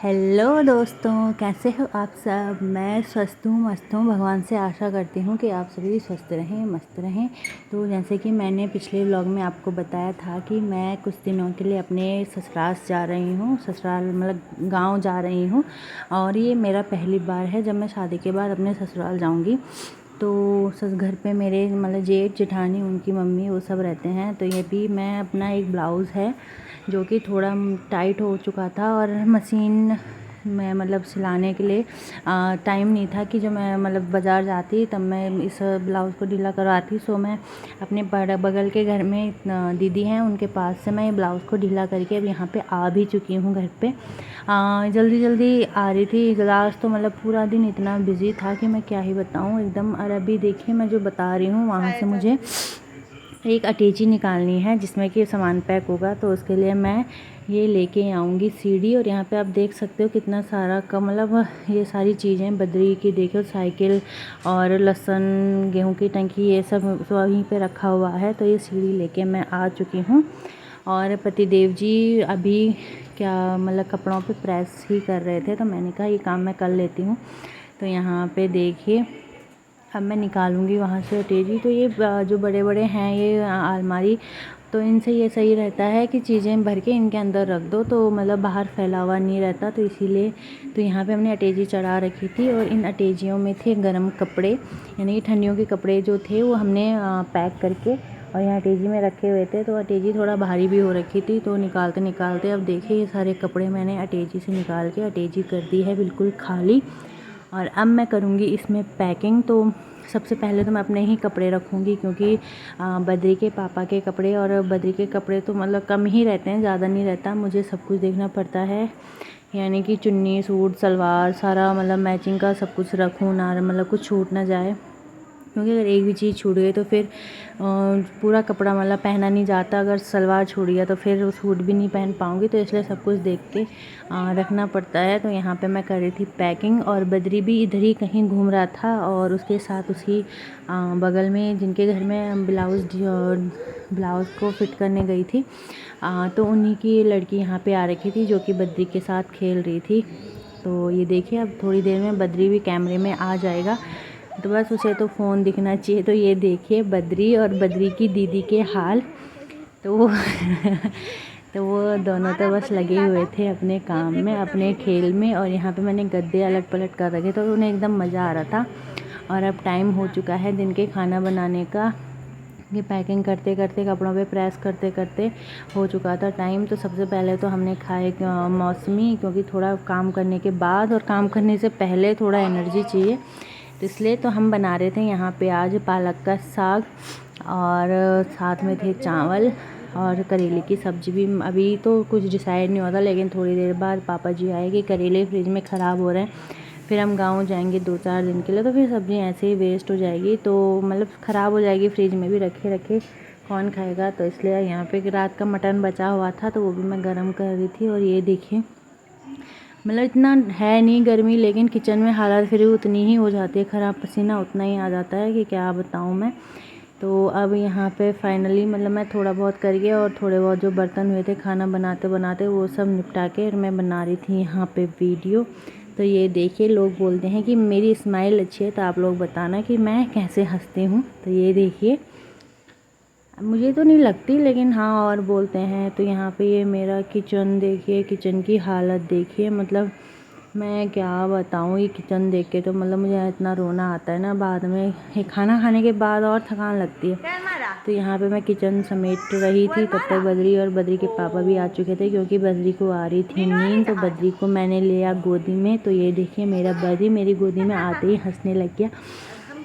Hello दोस्तों, कैसे हो आप सब। मैं स्वस्थ हूँ, मस्त हूँ। भगवान से आशा करती हूँ कि आप सभी स्वस्थ रहें, मस्त रहें। तो जैसे कि मैंने पिछले व्लॉग में आपको बताया था कि मैं कुछ दिनों के लिए अपने ससुराल जा रही हूँ, ससुराल मतलब गांव जा रही हूँ। और ये मेरा पहली बार है जब मैं शादी के बाद अपने ससुराल जाऊँगी। तो घर पे मेरे मतलब जेठ जेठानी उनकी मम्मी वो सब रहते हैं। तो ये भी मैं अपना एक ब्लाउज़ है जो कि थोड़ा टाइट हो चुका था और मशीन में मतलब सिलाने के लिए टाइम नहीं था कि जो मैं मतलब बाज़ार जाती तब मैं इस ब्लाउज़ को ढीला करवाती। सो मैं अपने बगल के घर में दीदी हैं उनके पास से मैं ये ब्लाउज़ को ढीला करके अब यहाँ पे आ भी चुकी हूँ घर पे। जल्दी जल्दी आ रही थी। आज तो मतलब पूरा दिन इतना बिज़ी था कि मैं क्या ही बताऊँ एकदम। और अभी देखिए मैं जो बता रही हूँ वहाँ से मुझे एक अटैची निकालनी है जिसमें कि सामान पैक होगा। तो उसके लिए मैं ये लेके आऊँगी सीढ़ी। और यहाँ पे आप देख सकते हो कितना सारा का मतलब ये सारी चीज़ें बद्री की देखो, साइकिल और लहसुन, गेहूं की टंकी, ये सब वहीं पे रखा हुआ है। तो ये सीढ़ी लेके मैं आ चुकी हूँ। और पतिदेव जी अभी क्या मतलब कपड़ों पे प्रेस ही कर रहे थे, तो मैंने कहा ये काम मैं कर लेती हूँ। तो यहाँ पे देखिए अब मैं निकालूंगी वहाँ से अटैची। तो ये जो बड़े बड़े हैं ये अलमारी, तो इनसे ये सही रहता है कि चीज़ें भर के इनके अंदर रख दो तो मतलब बाहर फैला हुआ नहीं रहता। तो इसीलिए तो यहाँ पे हमने अटैची चढ़ा रखी थी। और इन अटैचियों में थे गर्म कपड़े, यानी कि ठंडियों के कपड़े जो थे वो हमने पैक करके और यहाँ अटैची में रखे हुए थे। तो अटैची थोड़ा भारी भी हो रखी थी। तो निकालते निकालते अब देखिए ये सारे कपड़े मैंने अटैची से निकाल के अटैची कर दी है बिल्कुल खाली। और अब मैं करूँगी इसमें पैकिंग। तो सबसे पहले तो मैं अपने ही कपड़े रखूँगी क्योंकि बद्री के पापा के कपड़े और बद्री के कपड़े तो मतलब कम ही रहते हैं, ज़्यादा नहीं रहता। मुझे सब कुछ देखना पड़ता है, यानी कि चुन्नी, सूट, सलवार सारा मतलब मैचिंग का सब कुछ रखूँ ना, मतलब कुछ छूट ना जाए। क्योंकि अगर एक भी चीज़ छूट गई तो फिर पूरा कपड़ा मतलब पहना नहीं जाता। अगर सलवार छूट गया तो फिर सूट भी नहीं पहन पाऊँगी। तो इसलिए सब कुछ देख के रखना पड़ता है। तो यहाँ पे मैं कर रही थी पैकिंग और बद्री भी इधर ही कहीं घूम रहा था। और उसके साथ उसकी बगल में जिनके घर में ब्लाउज़ को फिट करने गई थी तो उन्हीं की लड़की यहाँ पे आ रखी थी जो कि बद्री के साथ खेल रही थी। तो ये देखिए अब थोड़ी देर में बद्री भी कैमरे में आ जाएगा। तो बस उसे तो फ़ोन दिखना चाहिए। तो ये देखिए बद्री और बद्री की दीदी के हाल। तो वो तो वो दोनों तो बस लगे हुए थे अपने काम में, अपने खेल में। और यहाँ पे मैंने गद्दे अलट पलट कर रखे तो उन्हें एकदम मज़ा आ रहा था। और अब टाइम हो चुका है दिन के खाना बनाने का। ये पैकिंग करते करते कपड़ों पे प्रेस करते करते हो चुका था टाइम। तो सबसे पहले तो हमने खाए मौसमी, क्योंकि थोड़ा काम करने के बाद और काम करने से पहले थोड़ा एनर्जी चाहिए। तो इसलिए तो हम बना रहे थे यहाँ पे आज पालक का साग और साथ में थे चावल और करेले की सब्ज़ी भी। अभी तो कुछ डिसाइड नहीं होता, लेकिन थोड़ी देर बाद पापा जी आएंगे। करेले फ्रिज में ख़राब हो रहे हैं, फिर हम गांव जाएंगे 2-4 दिन के लिए, तो फिर सब्ज़ी ऐसे ही वेस्ट हो जाएगी। तो मतलब ख़राब हो जाएगी, फ्रिज में भी रखे रखे कौन खाएगा। तो इसलिए यहाँ पे रात का मटन बचा हुआ था तो वो भी मैं गर्म कर रही थी। और ये देखिए मतलब इतना है नहीं गर्मी, लेकिन किचन में हालत फिर उतनी ही हो जाती है ख़राब, पसीना उतना ही आ जाता है कि क्या बताऊँ मैं। तो अब यहाँ पे फाइनली मतलब मैं थोड़ा बहुत करके और थोड़े बहुत जो बर्तन हुए थे खाना बनाते बनाते वो सब निपटा के और मैं बना रही थी यहाँ पे वीडियो। तो ये देखिए लोग बोलते हैं कि मेरी स्माइल अच्छी है, तो आप लोग बताना कि मैं कैसे हंसती हूँ। तो ये देखिए मुझे तो नहीं लगती, लेकिन हाँ और बोलते हैं। तो यहाँ पे ये मेरा किचन देखिए, किचन की हालत देखिए, मतलब मैं क्या बताऊँ। ये किचन देख के तो मतलब मुझे इतना रोना आता है ना बाद में, ये खाना खाने के बाद और थकान लगती है। तो यहाँ पे मैं किचन समेट रही थी, तब तक बद्री और बद्री के पापा भी आ चुके थे, क्योंकि बद्री को आ रही थी नींद। तो बद्री को मैंने लिया गोदी में। तो ये देखिए मेरा बद्री मेरी गोदी में आते ही हंसने लग गया।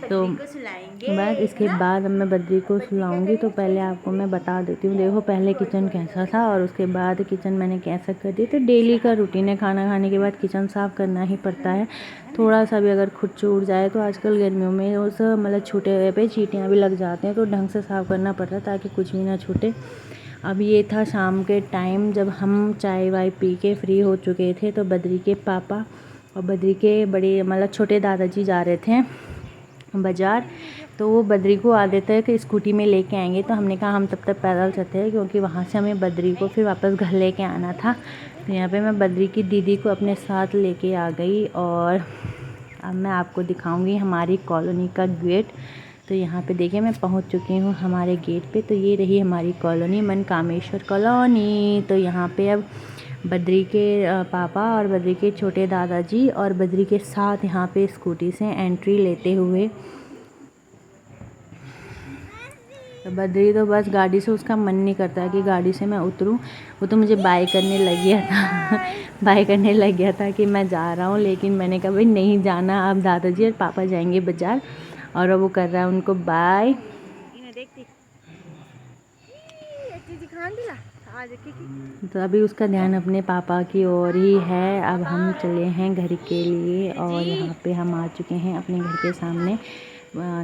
तो बस इसके बाद अब मैं बद्री को सुलाऊंगी। तो पहले आपको मैं बता देती हूँ, देखो पहले किचन कैसा था और उसके बाद किचन मैंने कैसा कर दी। तो डेली का रूटीन है, खाना खाने के बाद किचन साफ़ करना ही पड़ता है। थोड़ा सा भी अगर खुद छूट जाए तो आजकल गर्मियों में उस मतलब छूटे हुए पे चींटियाँ भी लग जाते हैं, तो ढंग से साफ़ करना पड़ता है ताकि कुछ भी ना छूटे। अब ये था शाम के टाइम जब हम चाय वाय पी के फ्री हो चुके थे। तो बद्री के पापा और बद्री के बड़े मतलब छोटे दादाजी जा रहे थे बाज़ार। तो वो बद्री को आ देता है कि स्कूटी में लेके आएंगे। तो हमने कहा हम तब तक पैदल चलते हैं, क्योंकि वहाँ से हमें बद्री को फिर वापस घर लेके आना था। तो यहाँ पे मैं बद्री की दीदी को अपने साथ लेके आ गई और अब मैं आपको दिखाऊंगी हमारी कॉलोनी का गेट। तो यहाँ पे देखिए मैं पहुँच चुकी हूँ हमारे गेट पे। तो ये रही हमारी कॉलोनी, मनकामेश्वर कॉलोनी। तो यहाँ पे अब बद्री के पापा और बद्री के छोटे दादाजी और बद्री के साथ यहाँ पे स्कूटी से एंट्री लेते हुए। तो बद्री तो बस गाड़ी से उसका मन नहीं करता है कि गाड़ी से मैं उतरूं। वो तो मुझे बाय करने लग गया था बाय करने लग गया था कि मैं जा रहा हूँ, लेकिन मैंने कहा भाई नहीं जाना, अब दादाजी और पापा जाएंगे बाज़ार। और अब वो कर रहा है उनको बाय। तो अभी उसका ध्यान अपने पापा की ओर ही है। अब हम चले हैं घर के लिए और यहाँ पे हम आ चुके हैं अपने घर के सामने।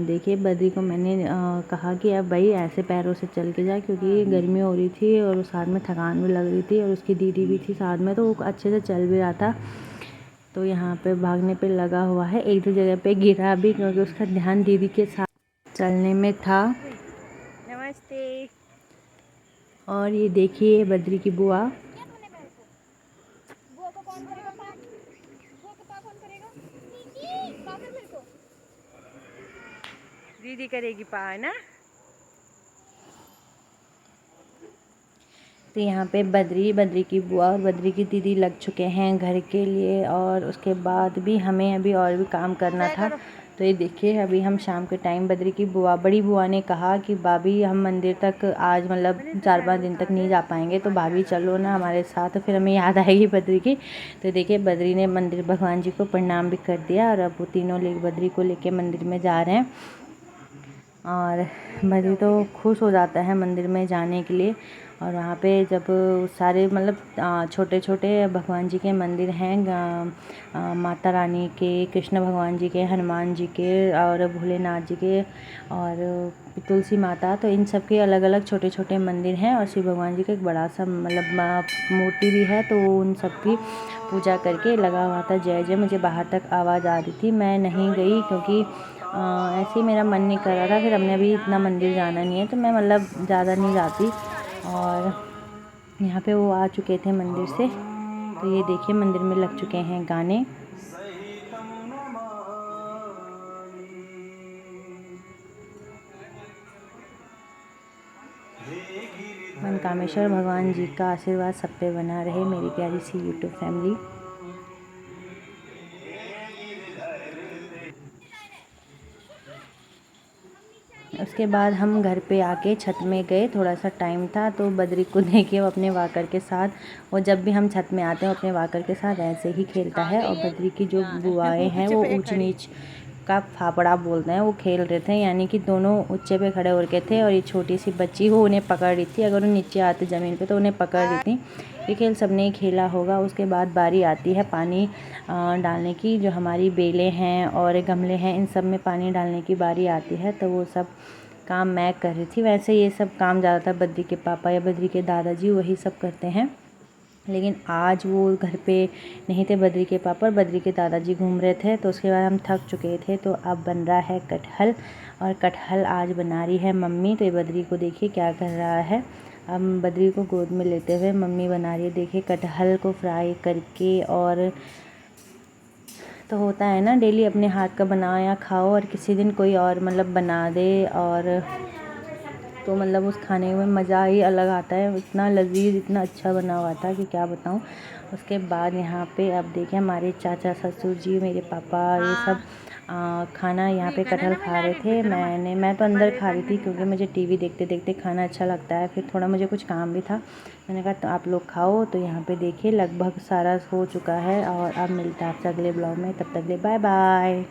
देखिए बद्री को मैंने कहा कि अब भाई ऐसे पैरों से चल के जा, क्योंकि गर्मी हो रही थी और साथ में थकान भी लग रही थी और उसकी दीदी भी थी साथ में, तो वो अच्छे से चल भी रहा था। तो यहाँ पे भागने पे लगा हुआ है, एक दो जगह पे गिरा भी क्योंकि उसका ध्यान दीदी के साथ चलने में था। नमस्ते। और ये देखिए बद्री की बुआ। दीदी करेगी पा ना। तो यहाँ पे बद्री की बुआ और बद्री की दीदी लग चुके हैं घर के लिए। और उसके बाद भी हमें अभी और भी काम करना था। तो ये देखिए अभी हम शाम के टाइम बद्री की बुआ, बड़ी बुआ ने कहा कि भाभी हम मंदिर तक आज मतलब 4-5 दिन तक नहीं जा पाएंगे, तो भाभी चलो ना हमारे साथ। फिर हमें याद आएगी बद्री की। तो देखिए बद्री ने मंदिर भगवान जी को प्रणाम भी कर दिया और अब वो तीनों बद्री को लेके मंदिर में जा रहे हैं। और बद्री तो खुश हो जाता है मंदिर में जाने के लिए। और वहाँ पे जब सारे मतलब छोटे छोटे भगवान जी के मंदिर हैं, माता रानी के, कृष्ण भगवान जी के, हनुमान जी के और भोलेनाथ जी के और तुलसी माता, तो इन सब के अलग अलग छोटे छोटे मंदिर हैं। और शिव भगवान जी का एक बड़ा सा मतलब मूर्ति भी है, तो उन सब की पूजा करके लगा हुआ था जय जय। मुझे बाहर तक आवाज़ आ रही थी, मैं नहीं गई क्योंकि ऐसे ही मेरा मन नहीं कर रहा था। फिर हमने अभी इतना मंदिर जाना नहीं है, तो मैं मतलब ज़्यादा नहीं जाती। और यहाँ पे वो आ चुके थे मंदिर से। तो ये देखिए मंदिर में लग चुके हैं गाने। मनकामेश्वर भगवान जी का आशीर्वाद सब पे बना रहे मेरी प्यारी सी यूट्यूब फैमिली। उसके बाद हम घर पे आके छत में गए, थोड़ा सा टाइम था तो बद्री को देखिए वो अपने वाकर के साथ, वो जब भी हम छत में आते हैं अपने वाकर के साथ ऐसे ही खेलता है। और बद्री की जो बुआएं हैं वो ऊंच नीच का फापड़ा बोलते हैं, वो खेल रहे थे, यानी कि दोनों ऊंचे पे खड़े हो रखे थे और ये छोटी सी बच्ची वो उन्हें पकड़ रही थी। अगर वो नीचे आते ज़मीन पे तो उन्हें पकड़ रही थी। ये खेल सबने ही खेला होगा। उसके बाद बारी आती है पानी डालने की। जो हमारी बेलें हैं और गमले हैं इन सब में पानी डालने की बारी आती है, तो वो सब काम मैं कर रही थी। वैसे ये सब काम ज़्यादातर बद्री के पापा या बद्री के दादाजी वही सब करते हैं, लेकिन आज वो घर पे नहीं थे बद्री के पापा और बद्री के दादाजी घूम रहे थे। तो उसके बाद हम थक चुके थे, तो अब बन रहा है कटहल, और कटहल आज बना रही है मम्मी। तो ये बद्री को देखिए क्या कर रहा है, अब बद्री को गोद में लेते हुए मम्मी बना रही है। देखिए कटहल को फ्राई करके, और तो होता है ना डेली अपने हाथ का बनाया खाओ और किसी दिन कोई और मतलब बना दे, और तो मतलब उस खाने में मज़ा ही अलग आता है। इतना लजीज, इतना अच्छा बना हुआ था कि क्या बताऊँ। उसके बाद यहाँ पे अब देखिए हमारे चाचा ससुर जी, मेरे पापा, ये सब खाना यहाँ पे कटहल खा रहे थे। मैं तो अंदर खा रही थी क्योंकि मुझे टीवी देखते देखते खाना अच्छा लगता है। फिर थोड़ा मुझे कुछ काम भी था, मैंने कहा तो आप लोग खाओ। तो यहाँ पे देखिए लगभग सारा हो चुका है और अब मिलता है आपसे अगले ब्लॉग में। तब तक ले बाय बाय।